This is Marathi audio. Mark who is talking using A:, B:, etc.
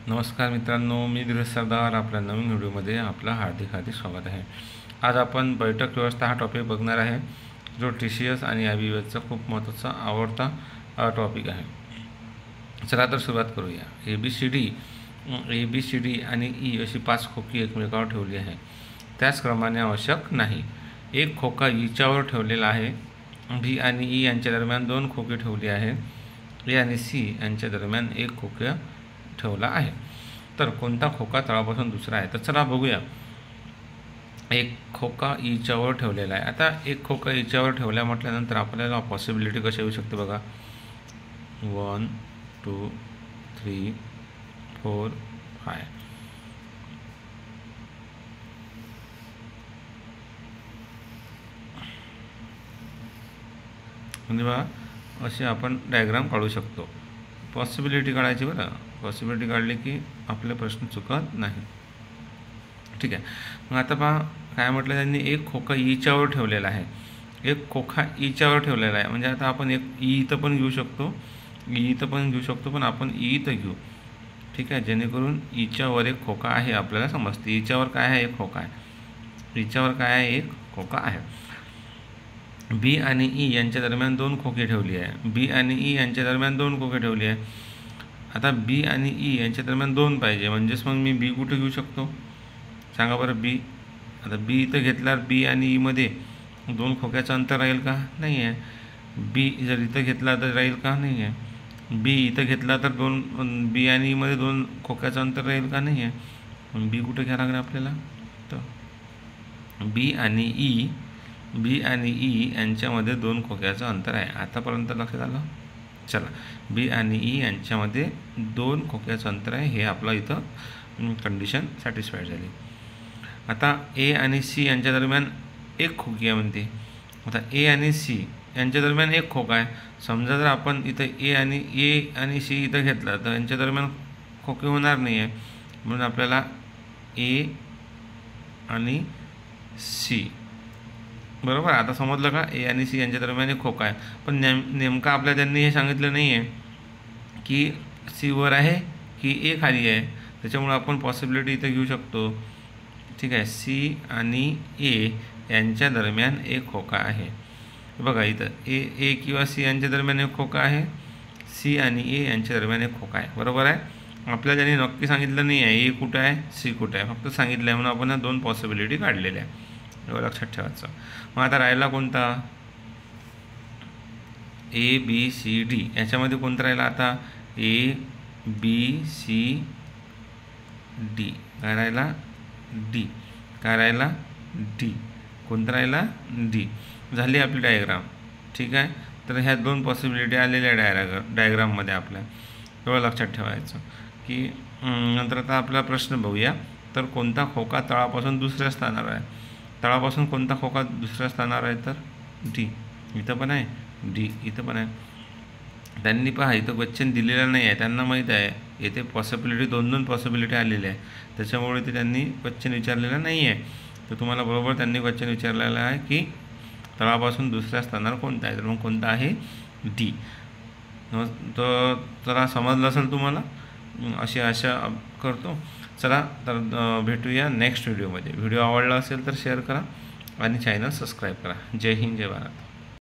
A: नमस्कार मित्रांनो, मी धीरज सरदार आपल्या नवीन व्हिडिओमध्ये आपलं हार्दिक स्वागत आहे। आज आपण बैठक व्यवस्था हा टॉपिक बघणार आहे, जो TCS आणि IBWचा खूप महत्त्वाचा आवडता टॉपिक आहे। चला तर सुरुवात करूया। ABCD आणि E अशी 5 खोकी एकमेकावर ठेवली आहे, त्याच क्रमाने आवश्यक नाही। एक खोका ईच्यावर ठेवलेला आहे। B आणि E यांच्या दरम्यान 2 खोके ठेवली आहे। A आणि C यांच्या दरम्यान 1 खोका ठेवला आहे। तर कोणता खोका तळापासून दुसरा आहे? तर चला बघूया। एक खोका ईच्यावर ठेवलेला आहे। आता एक खोका ईच्यावर ठेवल्या म्हटल्यानंतर आपल्याला पॉसिबिलिटी कशी येऊ शकते बघा। 1 2 3 4 5 म्हणजे बघा असे आपण डायग्राम काढू शकतो। पॉसिबिलिटी काढायची बरं, पॉसिबिलिटी काढली की आपले प्रश्न चुकत नाही। ठीक आहे, मग आता पहा काय म्हटलं त्यांनी, एक खोका ईच्यावर ठेवलेला आहे। एक खोका ईच्यावर ठेवलेला आहे म्हणजे आता आपण एक ई इथं पण घेऊ शकतो, पण आपण ई इथं घेऊ। ठीक आहे, जेणेकरून ईच्यावर एक खोका आहे आपल्याला समजते। ईच्यावर काय आहे? एक खोका आहे। ईच्यावर काय आहे? एक खोका आहे। बी आणि ई यांच्या दरम्यान 2 खोके ठेवली आहे। बी आणि ई यांच्या दरम्यान 2 खोके ठेवली आहे। आता बी आणि ई यांच्या दरम्यान 2 पाहिजे, म्हणजेच मग मी बी कुठे घेऊ शकतो सांगा बरं? बी, आता बी इथं घेतल्यावर बी आणि ईमध्ये 2 खोक्याचं अंतर राहील का? नाही आहे। बी जर इथं घेतला तर राहील का? नाही आहे। बी इथं घेतला तर बी आणि ईमध्ये 2 खोक्याचं अंतर राहील का? नाही आहे। मग बी कुठे घ्यावं लागेल आपल्याला? तर बी आणि ई यांच्यामध्ये 2 खोक्याचं अंतर आहे। आतापर्यंत लक्षात आलं? चला, बी आणि ई यांच्यामध्ये 2 खोक्याचं अंतर आहे, हे आपलं इथं कंडिशन सॅटिस्फाईड झाली। आता ए आणि सी यांच्या दरम्यान 1 खोकी आहे म्हणते। आता ए आणि सी यांच्या दरम्यान 1 खोका आहे। समजा जर आपण इथं ए आणि सी इथं घेतला तर यांच्या दरम्यान खोके होणार नाही आहे, म्हणून आपल्याला ए आणि सी बरोबर। आता समजलं का? ए आणि सी यांच्या दरम्यान एक खोका आहे, पण नेमका आपल्या त्यांनी हे सांगितलं नाही आहे की सी वर आहे की ए खाली आहे, त्याच्यामुळे आपण पॉसिबिलिटी इथं घेऊ शकतो। ठीक आहे, सी आणि ए यांच्या दरम्यान एक खोका आहे। बघा इथं ए किंवा सी यांच्या दरम्यान एक खोका आहे, सी आणि ए यांच्या दरम्यान एक खोका आहे, बरोबर आहे। आपल्याला त्यांनी नक्की सांगितलं नाही आहे ए कुठं आहे सी कुठं आहे, फक्त सांगितलं आहे म्हणून आपण 2 पॉसिबिलिटी काढलेल्या आहे, एवढं लक्षात ठेवायचं। मग आता राहिला कोणता? ABCD याच्यामध्ये कोणता राहिला आता? ABCD काय राहिला? डी काय राहिला? डी कोणता राहिला? डी झाली आपली डायग्राम। ठीक आहे, तर ह्या 2 पॉसिबिलिटी आलेल्या डायग्राममध्ये आपल्या, एवढं लक्षात ठेवायचं की नंतर आता आपला प्रश्न बघूया। तर कोणता खोका तळापासून दुसऱ्या स्थानावर आहे? तळापासून कोणता खोका दुसऱ्या स्थानावर आहे? तर डी इथं पण आहे, डी इथं पण आहे। त्यांनी पहा इथं क्वेश्चन दिलेला नाही आहे, त्यांना माहीत आहे येथे पॉसिबिलिटी 2 पॉसिबिलिटी आलेल्या आहे, त्याच्यामुळे ते त्यांनी क्वेश्चन विचारलेला नाही आहे। तर तुम्हाला बरोबर त्यांनी क्वेश्चन विचारलेला आहे की तळापासून दुसऱ्या स्थानावर कोणता आहे, तर मग कोणता आहे? डी। तर जरा समजलं असेल तुम्हाला, अशी आशा करतो। चला तर भेटूया नेक्स्ट व्हिडिओमध्ये। व्हिडिओ आवडला असेल तर शेअर करा आणि चॅनल सबस्क्राईब करा। जय हिंद, जय भारत।